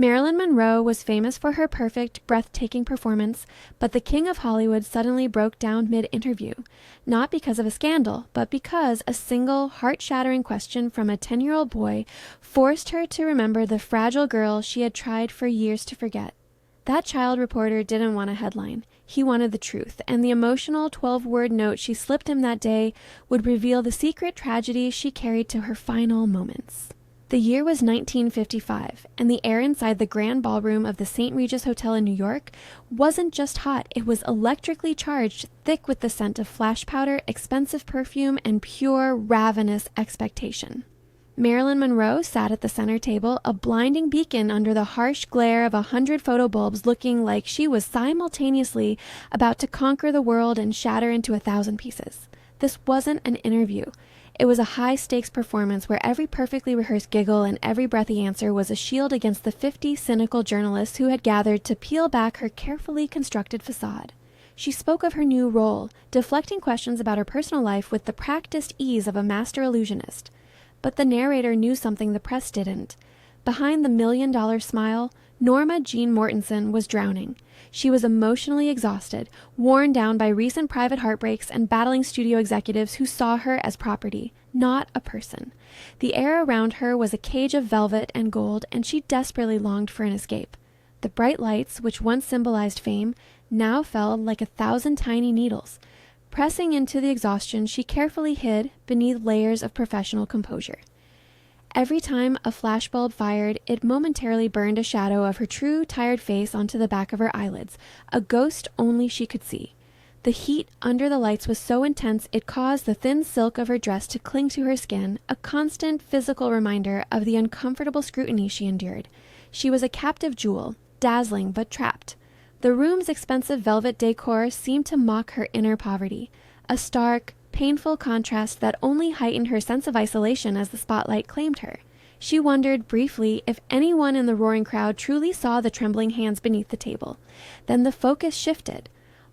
Marilyn Monroe was famous for her perfect, breathtaking performance, but the king of Hollywood suddenly broke down mid-interview, not because of a scandal, but because a single, heart-shattering question from a 10-year-old boy forced her to remember the fragile girl she had tried for years to forget. That child reporter didn't want a headline. He wanted the truth, and the emotional 12-word note she slipped him that day would reveal the secret tragedy she carried to her final moments. The year was 1955, and the air inside the grand ballroom of the St. Regis Hotel in New York wasn't just hot, it was electrically charged, thick with the scent of flash powder, expensive perfume, and pure, ravenous expectation. Marilyn Monroe sat at the center table, a blinding beacon under the harsh glare of 100 photo bulbs, looking like she was simultaneously about to conquer the world and shatter into 1,000 pieces. This wasn't an interview. It was a high-stakes performance where every perfectly rehearsed giggle and every breathy answer was a shield against the 50 cynical journalists who had gathered to peel back her carefully constructed facade. She spoke of her new role, deflecting questions about her personal life with the practiced ease of a master illusionist. But the narrator knew something the press didn't. Behind the million-dollar smile, Norma Jean Mortensen was drowning. She was emotionally exhausted, worn down by recent private heartbreaks and battling studio executives who saw her as property, not a person. The air around her was a cage of velvet and gold, and she desperately longed for an escape. The bright lights, which once symbolized fame, now fell like 1,000 tiny needles. Pressing into the exhaustion, she carefully hid beneath layers of professional composure. Every time a flashbulb fired, it momentarily burned a shadow of her true, tired face onto the back of her eyelids, a ghost only she could see. The heat under the lights was so intense it caused the thin silk of her dress to cling to her skin, a constant physical reminder of the uncomfortable scrutiny she endured. She was a captive jewel, dazzling but trapped. The room's expensive velvet decor seemed to mock her inner poverty, a stark, painful contrast that only heightened her sense of isolation as the spotlight claimed her. She wondered briefly if anyone in the roaring crowd truly saw the trembling hands beneath the table. Then the focus shifted.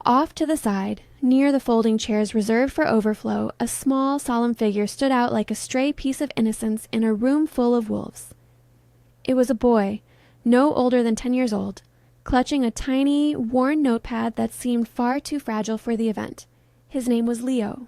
Off to the side, near the folding chairs reserved for overflow, a small, solemn figure stood out like a stray piece of innocence in a room full of wolves. It was a boy, no older than 10 years old, clutching a tiny, worn notepad that seemed far too fragile for the event. His name was Leo.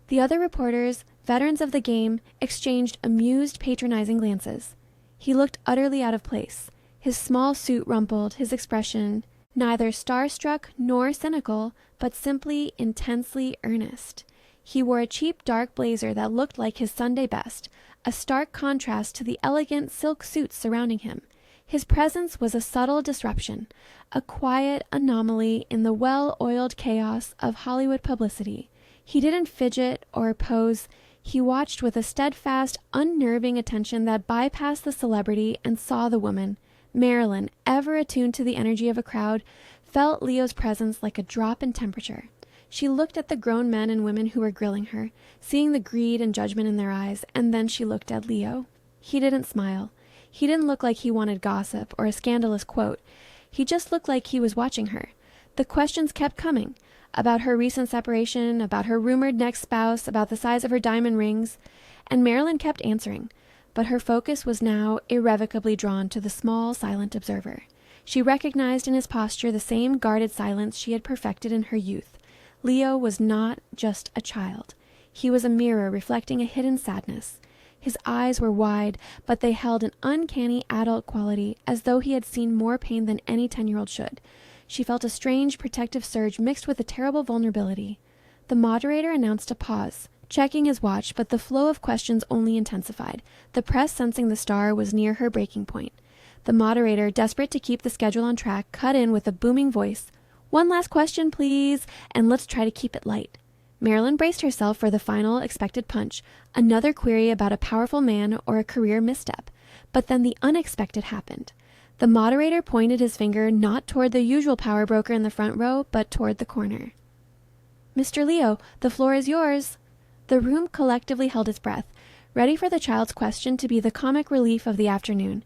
The other reporters, veterans of the game, exchanged amused, patronizing glances. He looked utterly out of place, his small suit rumpled, his expression neither starstruck nor cynical, but simply intensely earnest. He wore a cheap dark blazer that looked like his Sunday best, a stark contrast to the elegant silk suits surrounding him. His presence was a subtle disruption, a quiet anomaly in the well-oiled chaos of Hollywood publicity. He didn't fidget or pose. He watched with a steadfast, unnerving attention that bypassed the celebrity and saw the woman. Marilyn, ever attuned to the energy of a crowd, felt Leo's presence like a drop in temperature. She looked at the grown men and women who were grilling her, seeing the greed and judgment in their eyes, and then she looked at Leo. He didn't smile. He didn't look like he wanted gossip or a scandalous quote. He just looked like he was watching her. The questions kept coming. About her recent separation, about her rumored next spouse, about the size of her diamond rings, and Marilyn kept answering, but her focus was now irrevocably drawn to the small, silent observer. She recognized in his posture the same guarded silence she had perfected in her youth. Leo was not just a child. He was a mirror reflecting a hidden sadness. His eyes were wide, but they held an uncanny adult quality, as though he had seen more pain than any 10-year-old should. She felt a strange protective surge mixed with a terrible vulnerability. The moderator announced a pause, checking his watch, but the flow of questions only intensified. The press, sensing the star was near her breaking point. The moderator, desperate to keep the schedule on track, cut in with a booming voice. "One last question, please, and let's try to keep it light." Marilyn braced herself for the final expected punch, another query about a powerful man or a career misstep. But then the unexpected happened. The moderator pointed his finger not toward the usual power broker in the front row, but toward the corner. "Mr. Leo, the floor is yours." The room collectively held its breath, ready for the child's question to be the comic relief of the afternoon.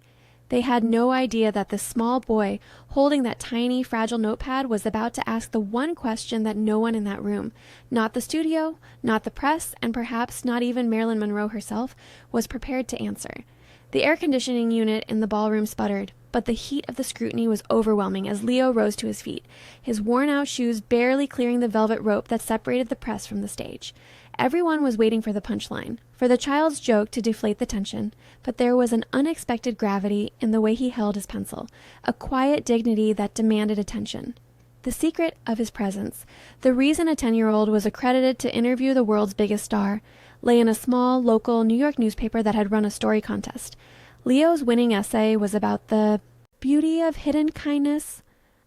They had no idea that this small boy, holding that tiny, fragile notepad, was about to ask the one question that no one in that room, not the studio, not the press, and perhaps not even Marilyn Monroe herself, was prepared to answer. The air conditioning unit in the ballroom sputtered, but the heat of the scrutiny was overwhelming as Leo rose to his feet, his worn-out shoes barely clearing the velvet rope that separated the press from the stage. Everyone was waiting for the punchline, for the child's joke to deflate the tension, but there was an unexpected gravity in the way he held his pencil, a quiet dignity that demanded attention. The secret of his presence, the reason a 10-year-old was accredited to interview the world's biggest star, lay in a small, local New York newspaper that had run a story contest. Leo's winning essay was about the beauty of hidden kindness,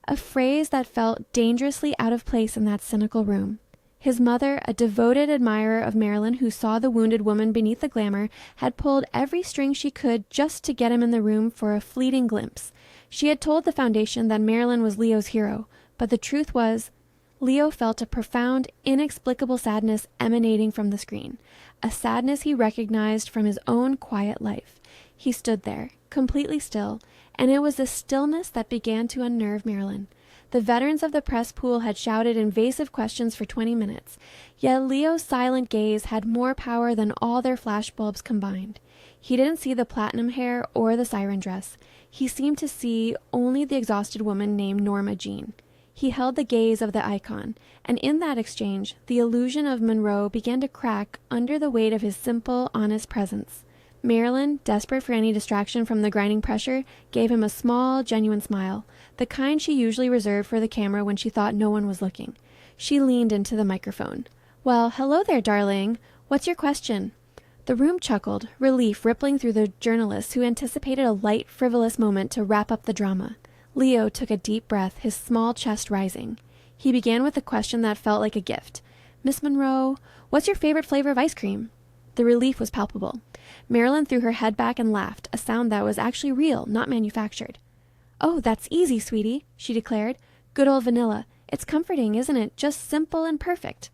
a phrase that felt dangerously out of place in that cynical room. His mother, a devoted admirer of Marilyn who saw the wounded woman beneath the glamour, had pulled every string she could just to get him in the room for a fleeting glimpse. She had told the foundation that Marilyn was Leo's hero, but the truth was, Leo felt a profound, inexplicable sadness emanating from the screen, a sadness he recognized from his own quiet life. He stood there, completely still, and it was the stillness that began to unnerve Marilyn. The veterans of the press pool had shouted invasive questions for 20 minutes, yet Leo's silent gaze had more power than all their flashbulbs combined. He didn't see the platinum hair or the siren dress. He seemed to see only the exhausted woman named Norma Jean. He held the gaze of the icon, and in that exchange, the illusion of Monroe began to crack under the weight of his simple, honest presence. Marilyn, desperate for any distraction from the grinding pressure, gave him a small, genuine smile, the kind she usually reserved for the camera when she thought no one was looking. She leaned into the microphone. "Well, hello there, darling. What's your question?" The room chuckled, relief rippling through the journalists who anticipated a light, frivolous moment to wrap up the drama. Leo took a deep breath, his small chest rising. He began with a question that felt like a gift. "Miss Monroe, what's your favorite flavor of ice cream?" The relief was palpable. Marilyn threw her head back and laughed, a sound that was actually real, not manufactured. "Oh, that's easy, sweetie," she declared. "Good old vanilla. It's comforting, isn't it? Just simple and perfect."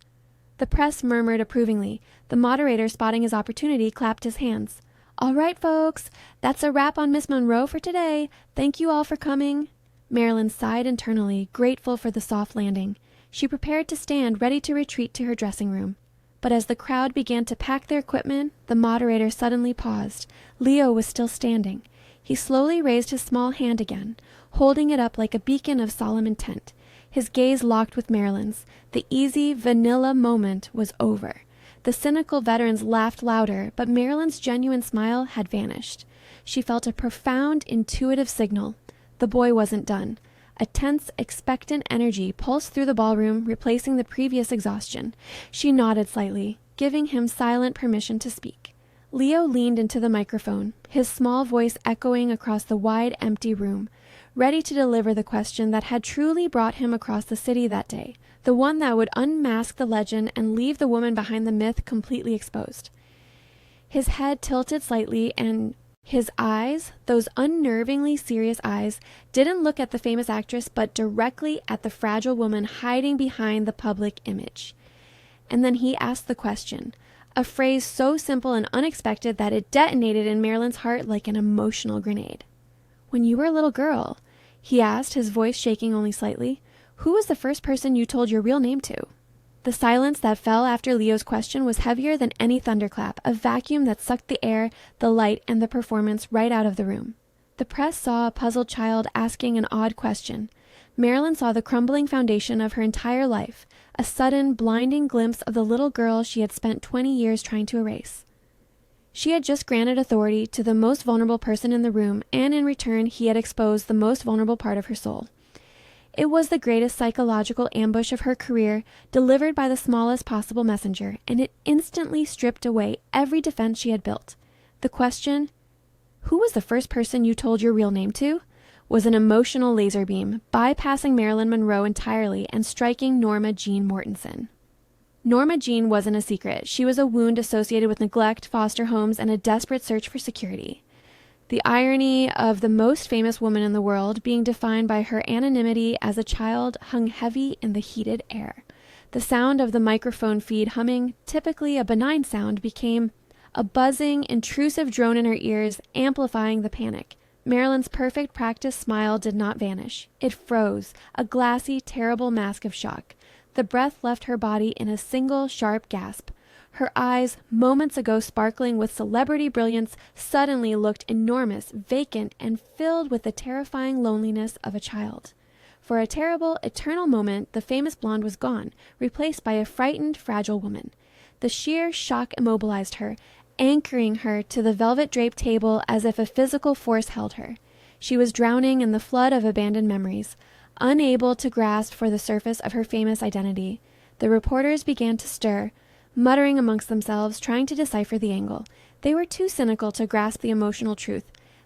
The press murmured approvingly. The moderator, spotting his opportunity, clapped his hands. "All right, folks, that's a wrap on Miss Monroe for today. Thank you all for coming." Marilyn sighed internally, grateful for the soft landing. She prepared to stand, ready to retreat to her dressing room. But as the crowd began to pack their equipment, the moderator suddenly paused. Leo was still standing. He slowly raised his small hand again, holding it up like a beacon of solemn intent. His gaze locked with Marilyn's. The easy, vanilla moment was over. The cynical veterans laughed louder, but Marilyn's genuine smile had vanished. She felt a profound, intuitive signal. The boy wasn't done. A tense, expectant energy pulsed through the ballroom, replacing the previous exhaustion. She nodded slightly, giving him silent permission to speak. Leo leaned into the microphone, his small voice echoing across the wide, empty room, ready to deliver the question that had truly brought him across the city that day, the one that would unmask the legend and leave the woman behind the myth completely exposed. His head tilted slightly, and his eyes, those unnervingly serious eyes, didn't look at the famous actress but directly at the fragile woman hiding behind the public image. And then he asked the question, a phrase so simple and unexpected that it detonated in Marilyn's heart like an emotional grenade. "When you were a little girl," he asked, his voice shaking only slightly, "who was the first person you told your real name to?" The silence that fell after Leo's question was heavier than any thunderclap, a vacuum that sucked the air, the light, and the performance right out of the room. The press saw a puzzled child asking an odd question. Marilyn saw the crumbling foundation of her entire life, a sudden, blinding glimpse of the little girl she had spent 20 years trying to erase. She had just granted authority to the most vulnerable person in the room, and in return he had exposed the most vulnerable part of her soul. It was the greatest psychological ambush of her career, delivered by the smallest possible messenger, and it instantly stripped away every defense she had built. The question, "Who was the first person you told your real name to?" was an emotional laser beam, bypassing Marilyn Monroe entirely and striking Norma Jean Mortensen. Norma Jean wasn't a secret. She was a wound associated with neglect, foster homes, and a desperate search for security. The irony of the most famous woman in the world being defined by her anonymity as a child hung heavy in the heated air. The sound of the microphone feed humming, typically a benign sound, became a buzzing, intrusive drone in her ears, amplifying the panic. Marilyn's perfect practice smile did not vanish. It froze, a glassy, terrible mask of shock. The breath left her body in a single, sharp gasp. Her eyes, moments ago sparkling with celebrity brilliance, suddenly looked enormous, vacant, and filled with the terrifying loneliness of a child. For a terrible, eternal moment, the famous blonde was gone, replaced by a frightened, fragile woman. The sheer shock immobilized her, anchoring her to the velvet-draped table as if a physical force held her. She was drowning in the flood of abandoned memories, unable to grasp for the surface of her famous identity. The reporters began to stir, muttering amongst themselves, trying to decipher the angle. They were too cynical to grasp the emotional truth.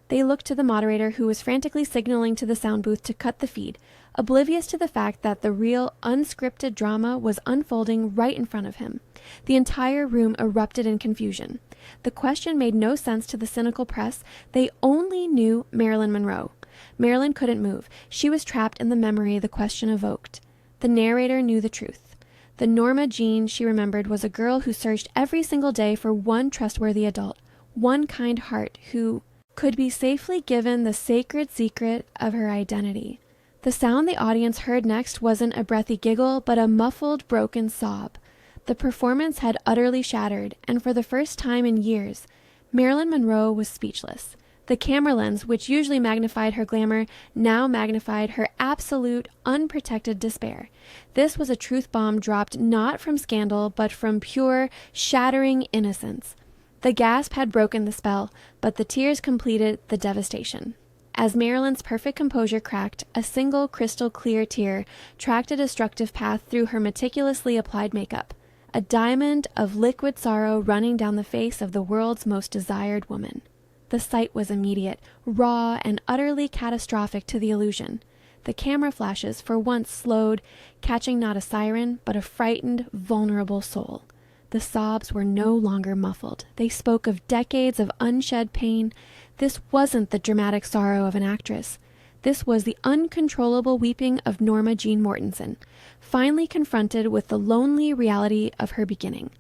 They looked to the moderator, who was frantically signaling to the sound booth to cut the feed, oblivious to the fact that the real, unscripted drama was unfolding right in front of him. The entire room erupted in confusion. The question made no sense to the cynical press. They only knew Marilyn Monroe. Marilyn couldn't move. She was trapped in the memory the question evoked. The narrator knew the truth. The Norma Jean she remembered was a girl who searched every single day for one trustworthy adult, one kind heart who could be safely given the sacred secret of her identity. The sound the audience heard next wasn't a breathy giggle, but a muffled, broken sob. The performance had utterly shattered, and for the first time in years, Marilyn Monroe was speechless. The camera lens, which usually magnified her glamour, now magnified her absolute, unprotected despair. This was a truth bomb dropped not from scandal, but from pure, shattering innocence. The gasp had broken the spell, but the tears completed the devastation. As Marilyn's perfect composure cracked, a single crystal-clear tear tracked a destructive path through her meticulously applied makeup, a diamond of liquid sorrow running down the face of the world's most desired woman. The sight was immediate, raw, and utterly catastrophic to the illusion. The camera flashes for once slowed, catching not a siren, but a frightened, vulnerable soul. The sobs were no longer muffled. They spoke of decades of unshed pain. This wasn't the dramatic sorrow of an actress. This was the uncontrollable weeping of Norma Jean Mortensen, finally confronted with the lonely reality of her beginning.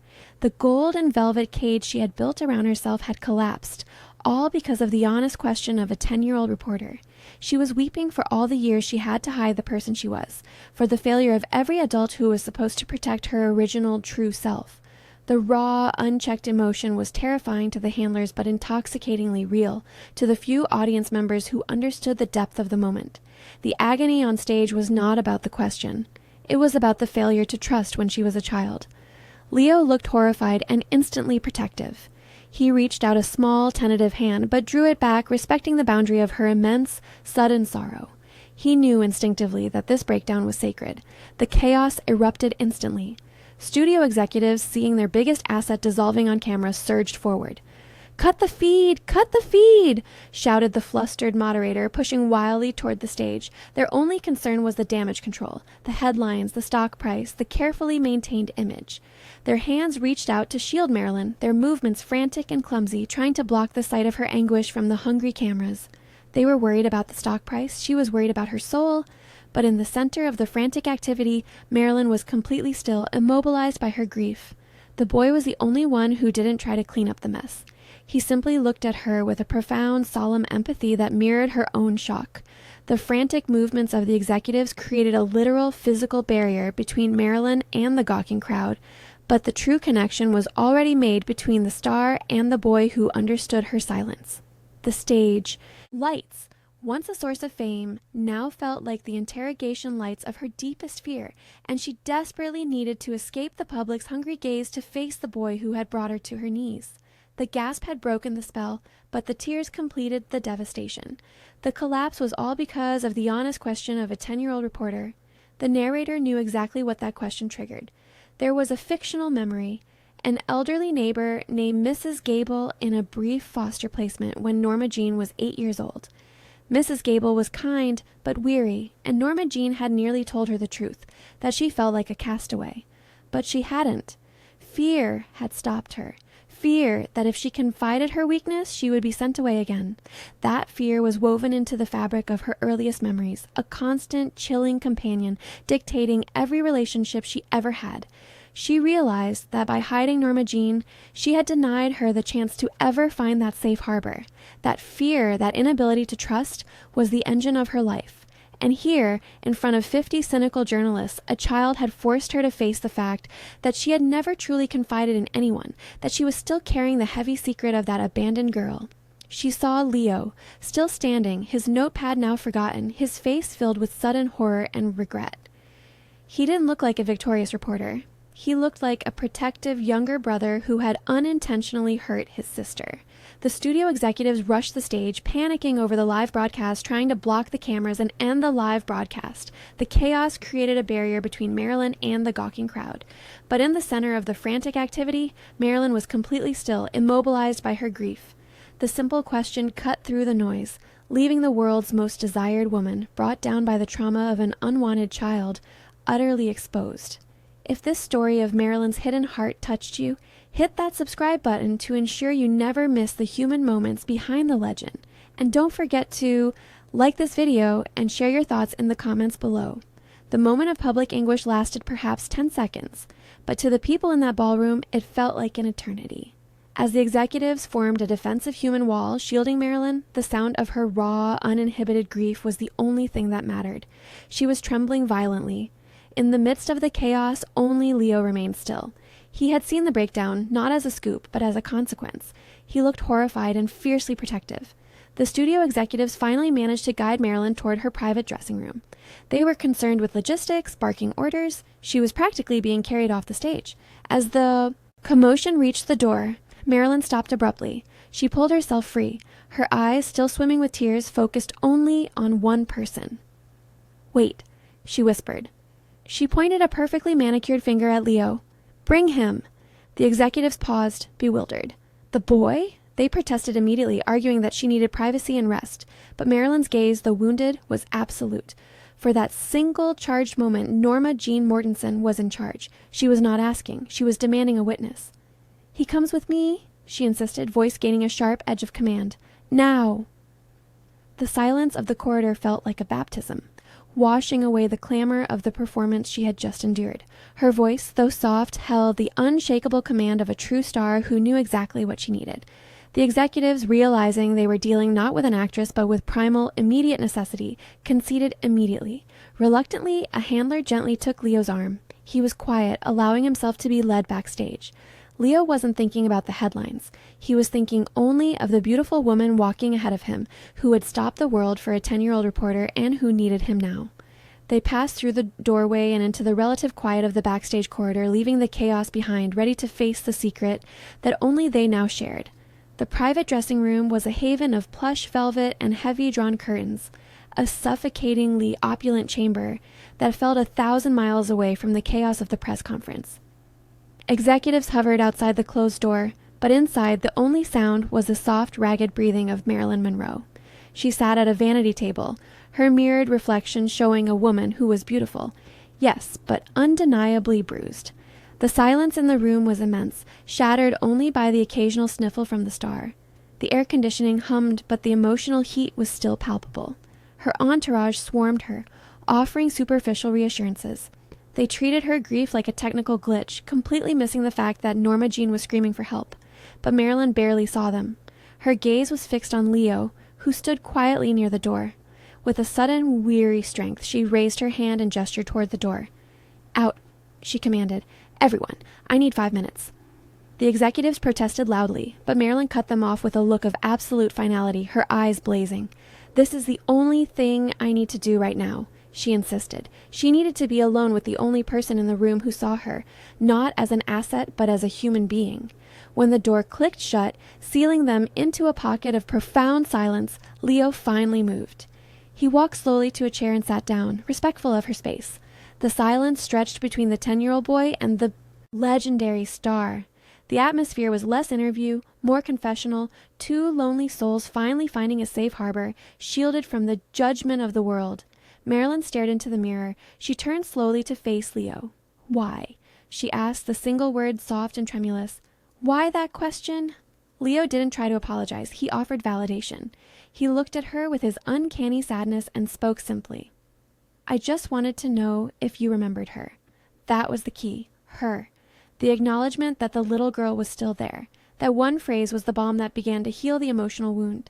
The gold and velvet cage she had built around herself had collapsed, all because of the honest question of a 10-year-old reporter. She was weeping for all the years she had to hide the person she was, for the failure of every adult who was supposed to protect her original, true self. The raw, unchecked emotion was terrifying to the handlers but intoxicatingly real to the few audience members who understood the depth of the moment. The agony on stage was not about the question. It was about the failure to trust when she was a child. Leo looked horrified and instantly protective. He reached out a small, tentative hand, but drew it back, respecting the boundary of her immense, sudden sorrow. He knew instinctively that this breakdown was sacred. The chaos erupted instantly. Studio executives, seeing their biggest asset dissolving on camera, surged forward. "Cut the feed! Cut the feed!" shouted the flustered moderator, pushing wildly toward the stage. Their only concern was the damage control, the headlines, the stock price, the carefully maintained image. Their hands reached out to shield Marilyn, their movements frantic and clumsy, trying to block the sight of her anguish from the hungry cameras. They were worried about the stock price. She was worried about her soul. But in the center of the frantic activity, Marilyn was completely still, immobilized by her grief. The boy was the only one who didn't try to clean up the mess. He simply looked at her with a profound, solemn empathy that mirrored her own shock. The frantic movements of the executives created a literal physical barrier between Marilyn and the gawking crowd, but the true connection was already made between the star and the boy who understood her silence. The stage, lights, once a source of fame, now felt like the interrogation lights of her deepest fear, and she desperately needed to escape the public's hungry gaze to face the boy who had brought her to her knees. The gasp had broken the spell, but the tears completed the devastation. The collapse was all because of the honest question of a 10-year-old reporter. The narrator knew exactly what that question triggered. There was a fictional memory, an elderly neighbor named Mrs. Gable in a brief foster placement when Norma Jean was 8 years old. Mrs. Gable was kind but weary, and Norma Jean had nearly told her the truth, that she felt like a castaway. But she hadn't. Fear had stopped her. Fear that if she confided her weakness, she would be sent away again. That fear was woven into the fabric of her earliest memories, a constant, chilling companion dictating every relationship she ever had. She realized that by hiding Norma Jean, she had denied her the chance to ever find that safe harbor. That fear, that inability to trust, was the engine of her life. And here, in front of 50 cynical journalists, a child had forced her to face the fact that she had never truly confided in anyone, that she was still carrying the heavy secret of that abandoned girl. She saw Leo, still standing, his notepad now forgotten, his face filled with sudden horror and regret. He didn't look like a victorious reporter. He looked like a protective younger brother who had unintentionally hurt his sister. The studio executives rushed the stage, panicking over the live broadcast, trying to block the cameras and end the live broadcast. The chaos created a barrier between Marilyn and the gawking crowd. But in the center of the frantic activity, Marilyn was completely still, immobilized by her grief. The simple question cut through the noise, leaving the world's most desired woman, brought down by the trauma of an unwanted child, utterly exposed. If this story of Marilyn's hidden heart touched you, hit that subscribe button to ensure you never miss the human moments behind the legend. And don't forget to like this video and share your thoughts in the comments below. The moment of public anguish lasted perhaps 10 seconds, but to the people in that ballroom, it felt like an eternity. As the executives formed a defensive human wall shielding Marilyn, the sound of her raw, uninhibited grief was the only thing that mattered. She was trembling violently. In the midst of the chaos, only Leo remained still. He had seen the breakdown, not as a scoop, but as a consequence. He looked horrified and fiercely protective. The studio executives finally managed to guide Marilyn toward her private dressing room. They were concerned with logistics, barking orders. She was practically being carried off the stage. As the commotion reached the door, Marilyn stopped abruptly. She pulled herself free, her eyes, still swimming with tears, focused only on one person. "Wait," she whispered. She pointed a perfectly manicured finger at Leo. "Bring him." The executives paused, bewildered. "The boy?" They protested immediately, arguing that she needed privacy and rest. But Marilyn's gaze, though wounded, was absolute. For that single charged moment, Norma Jean Mortensen was in charge. She was not asking. She was demanding a witness. "He comes with me," she insisted, voice gaining a sharp edge of command. "Now." The silence of the corridor felt like a baptism, washing away the clamor of the performance she had just endured. Her voice, though soft, held the unshakable command of a true star who knew exactly what she needed. The executives, realizing they were dealing not with an actress but with primal, immediate necessity, conceded immediately. Reluctantly, a handler gently took Leo's arm. He was quiet, allowing himself to be led backstage. Leo wasn't thinking about the headlines. He was thinking only of the beautiful woman walking ahead of him, who would stop the world for a 10-year-old reporter and who needed him now. They passed through the doorway and into the relative quiet of the backstage corridor, leaving the chaos behind, ready to face the secret that only they now shared. The private dressing room was a haven of plush velvet and heavy drawn curtains, a suffocatingly opulent chamber that felt 1,000 miles away from the chaos of the press conference. Executives hovered outside the closed door, but inside the only sound was the soft, ragged breathing of Marilyn Monroe. She sat at a vanity table, her mirrored reflection showing a woman who was beautiful, yes, but undeniably bruised. The silence in the room was immense, shattered only by the occasional sniffle from the star. The air conditioning hummed, but the emotional heat was still palpable. Her entourage swarmed her, offering superficial reassurances. They treated her grief like a technical glitch, completely missing the fact that Norma Jean was screaming for help. But Marilyn barely saw them. Her gaze was fixed on Leo, who stood quietly near the door. With a sudden, weary strength, she raised her hand and gestured toward the door. "Out," she commanded. "Everyone, I need 5 minutes." The executives protested loudly, but Marilyn cut them off with a look of absolute finality, her eyes blazing. "This is the only thing I need to do right now," she insisted. She needed to be alone with the only person in the room who saw her, not as an asset but as a human being. When the door clicked shut, sealing them into a pocket of profound silence, Leo finally moved. He walked slowly to a chair and sat down, respectful of her space. The silence stretched between the 10-year-old boy and the legendary star. The atmosphere was less interview, more confessional, two lonely souls finally finding a safe harbor, shielded from the judgment of the world. Marilyn stared into the mirror. She turned slowly to face Leo. "Why?" she asked, the single word soft and tremulous. "Why that question?" Leo didn't try to apologize. He offered validation. He looked at her with his uncanny sadness and spoke simply. "I just wanted to know if you remembered her." That was the key. Her. The acknowledgement that the little girl was still there. That one phrase was the balm that began to heal the emotional wound.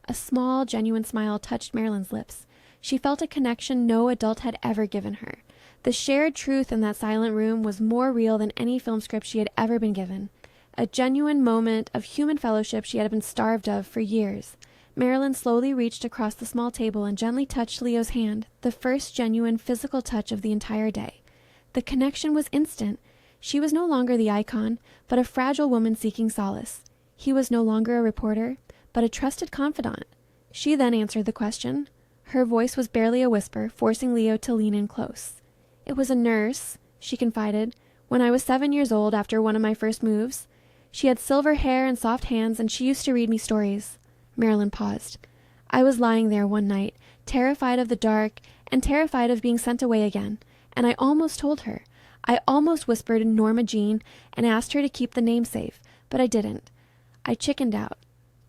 A small, genuine smile touched Marilyn's lips. She felt a connection no adult had ever given her. The shared truth in that silent room was more real than any film script she had ever been given. A genuine moment of human fellowship she had been starved of for years. Marilyn slowly reached across the small table and gently touched Leo's hand, the first genuine physical touch of the entire day. The connection was instant. She was no longer the icon, but a fragile woman seeking solace. He was no longer a reporter, but a trusted confidant. She then answered the question. Her voice was barely a whisper, forcing Leo to lean in close. "It was a nurse," she confided, "when I was 7 years old after one of my first moves. She had silver hair and soft hands, and she used to read me stories." Marilyn paused. "I was lying there one night, terrified of the dark and terrified of being sent away again, and I almost told her. I almost whispered Norma Jean and asked her to keep the name safe, but I didn't. I chickened out.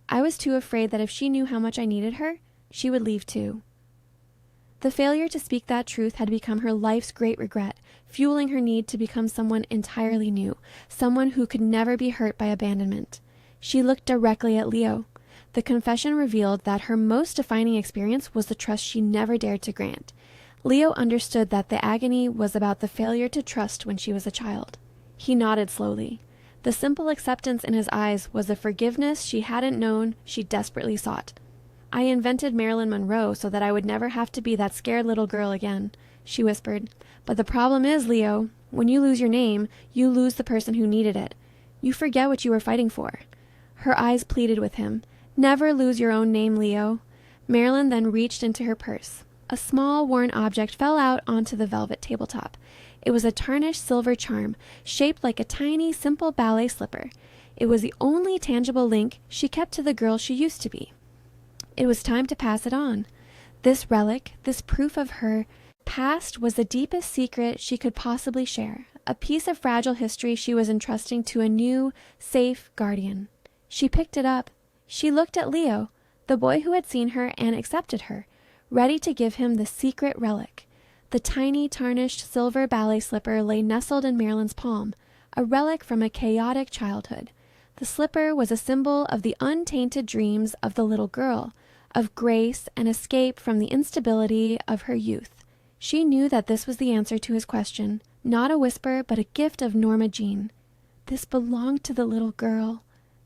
I was too afraid that if she knew how much I needed her, she would leave too." The failure to speak that truth had become her life's great regret, fueling her need to become someone entirely new, someone who could never be hurt by abandonment. She looked directly at Leo. The confession revealed that her most defining experience was the trust she never dared to grant. Leo understood that the agony was about the failure to trust when she was a child. He nodded slowly. The simple acceptance in his eyes was the forgiveness she hadn't known she desperately sought. "I invented Marilyn Monroe so that I would never have to be that scared little girl again," she whispered. "But the problem is, Leo, when you lose your name, you lose the person who needed it. You forget what you were fighting for." Her eyes pleaded with him. "Never lose your own name, Leo." Marilyn then reached into her purse. A small, worn object fell out onto the velvet tabletop. It was a tarnished silver charm, shaped like a tiny, simple ballet slipper. It was the only tangible link she kept to the girl she used to be. It was time to pass it on. This relic, this proof of her past, was the deepest secret she could possibly share, a piece of fragile history she was entrusting to a new, safe guardian. She picked it up. She looked at Leo, the boy who had seen her and accepted her, ready to give him the secret relic. The tiny, tarnished silver ballet slipper lay nestled in Marilyn's palm, a relic from a chaotic childhood. The slipper was a symbol of the untainted dreams of the little girl, of grace and escape from the instability of her youth. She knew that this was the answer to his question, not a whisper, but a gift of Norma Jean. "This belonged to the little girl,"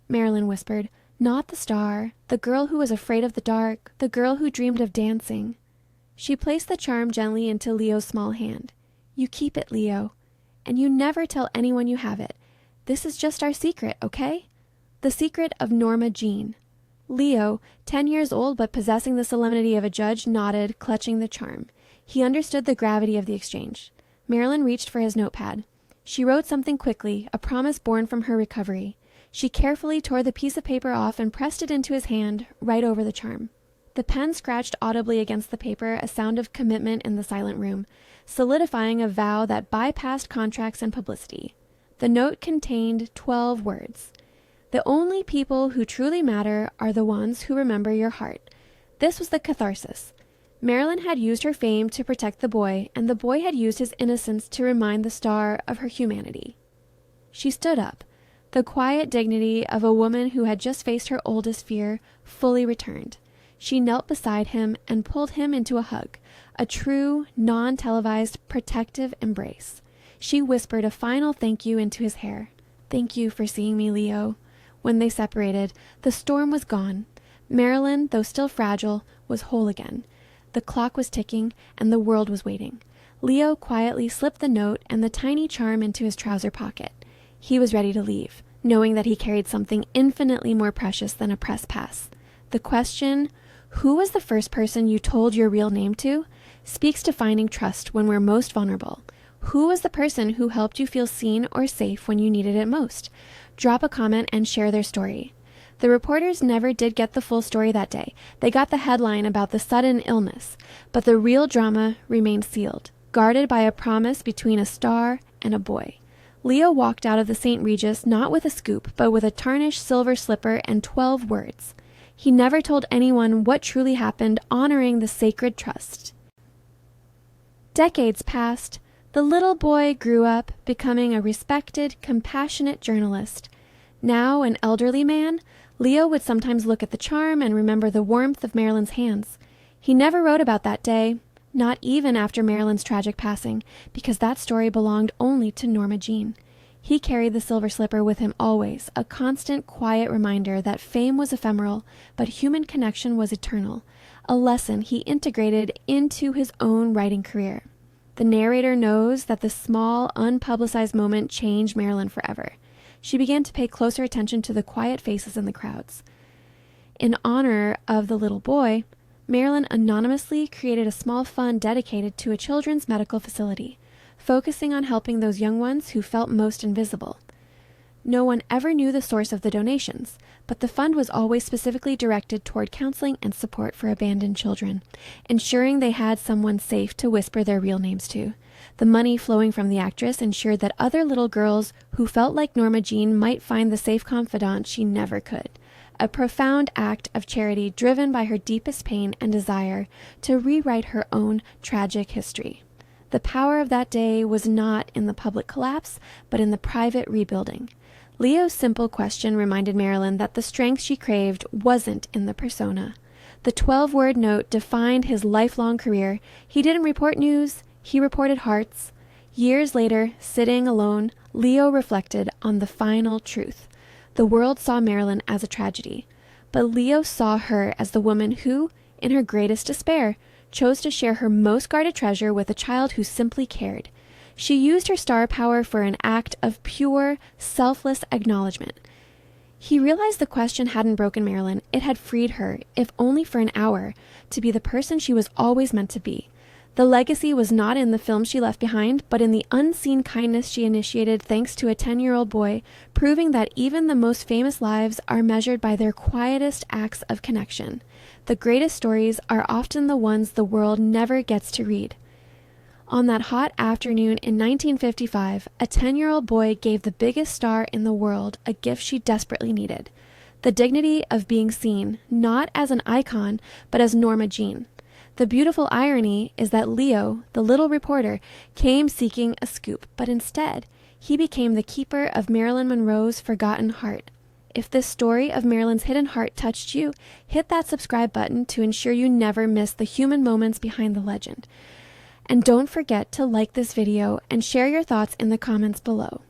Marilyn whispered, "not the star, the girl who was afraid of the dark, the girl who dreamed of dancing." She placed the charm gently into Leo's small hand. "You keep it, Leo, and you never tell anyone you have it. This is just our secret, okay? The secret of Norma Jean." Leo, 10 years old but possessing the solemnity of a judge, nodded, clutching the charm. He understood the gravity of the exchange. Marilyn reached for his notepad. She wrote something quickly, a promise born from her recovery. She carefully tore the piece of paper off and pressed it into his hand, right over the charm. The pen scratched audibly against the paper, a sound of commitment in the silent room, solidifying a vow that bypassed contracts and publicity. The note contained 12 words. "The only people who truly matter are the ones who remember your heart." This was the catharsis. Marilyn had used her fame to protect the boy, and the boy had used his innocence to remind the star of her humanity. She stood up. The quiet dignity of a woman who had just faced her oldest fear fully returned. She knelt beside him and pulled him into a hug, a true, non-televised, protective embrace. She whispered a final thank you into his hair. "Thank you for seeing me, Leo." When they separated, the storm was gone. Marilyn, though still fragile, was whole again. The clock was ticking, and the world was waiting. Leo quietly slipped the note and the tiny charm into his trouser pocket. He was ready to leave, knowing that he carried something infinitely more precious than a press pass. The question, "Who was the first person you told your real name to?" speaks to finding trust when we're most vulnerable. Who was the person who helped you feel seen or safe when you needed it most? Drop a comment and share their story. The reporters never did get the full story that day. They got the headline about the sudden illness, but the real drama remained sealed, guarded by a promise between a star and a boy. Leo walked out of the St. Regis not with a scoop, but with a tarnished silver slipper and 12 words. He never told anyone what truly happened, honoring the sacred trust. Decades passed. The little boy grew up, becoming a respected, compassionate journalist. Now an elderly man, Leo would sometimes look at the charm and remember the warmth of Marilyn's hands. He never wrote about that day, not even after Marilyn's tragic passing, because that story belonged only to Norma Jean. He carried the silver slipper with him always, a constant, quiet reminder that fame was ephemeral, but human connection was eternal, a lesson he integrated into his own writing career. The narrator knows that the small, unpublicized moment changed Marilyn forever. She began to pay closer attention to the quiet faces in the crowds. In honor of the little boy, Marilyn anonymously created a small fund dedicated to a children's medical facility, focusing on helping those young ones who felt most invisible. No one ever knew the source of the donations, but the fund was always specifically directed toward counseling and support for abandoned children, ensuring they had someone safe to whisper their real names to. The money flowing from the actress ensured that other little girls who felt like Norma Jean might find the safe confidant she never could. A profound act of charity driven by her deepest pain and desire to rewrite her own tragic history. The power of that day was not in the public collapse, but in the private rebuilding. Leo's simple question reminded Marilyn that the strength she craved wasn't in the persona. The 12-word note defined his lifelong career. He didn't report news, he reported hearts. Years later, sitting alone, Leo reflected on the final truth. The world saw Marilyn as a tragedy, but Leo saw her as the woman who, in her greatest despair, chose to share her most guarded treasure with a child who simply cared. She used her star power for an act of pure, selfless acknowledgement. He realized the question hadn't broken Marilyn. It had freed her, if only for an hour, to be the person she was always meant to be. The legacy was not in the film she left behind, but in the unseen kindness she initiated thanks to a 10-year-old boy, proving that even the most famous lives are measured by their quietest acts of connection. The greatest stories are often the ones the world never gets to read. On that hot afternoon in 1955, a 10-year-old boy gave the biggest star in the world a gift she desperately needed: the dignity of being seen, not as an icon, but as Norma Jean. The beautiful irony is that Leo, the little reporter, came seeking a scoop, but instead, he became the keeper of Marilyn Monroe's forgotten heart. If this story of Marilyn's hidden heart touched you, hit that subscribe button to ensure you never miss the human moments behind the legend. And don't forget to like this video and share your thoughts in the comments below.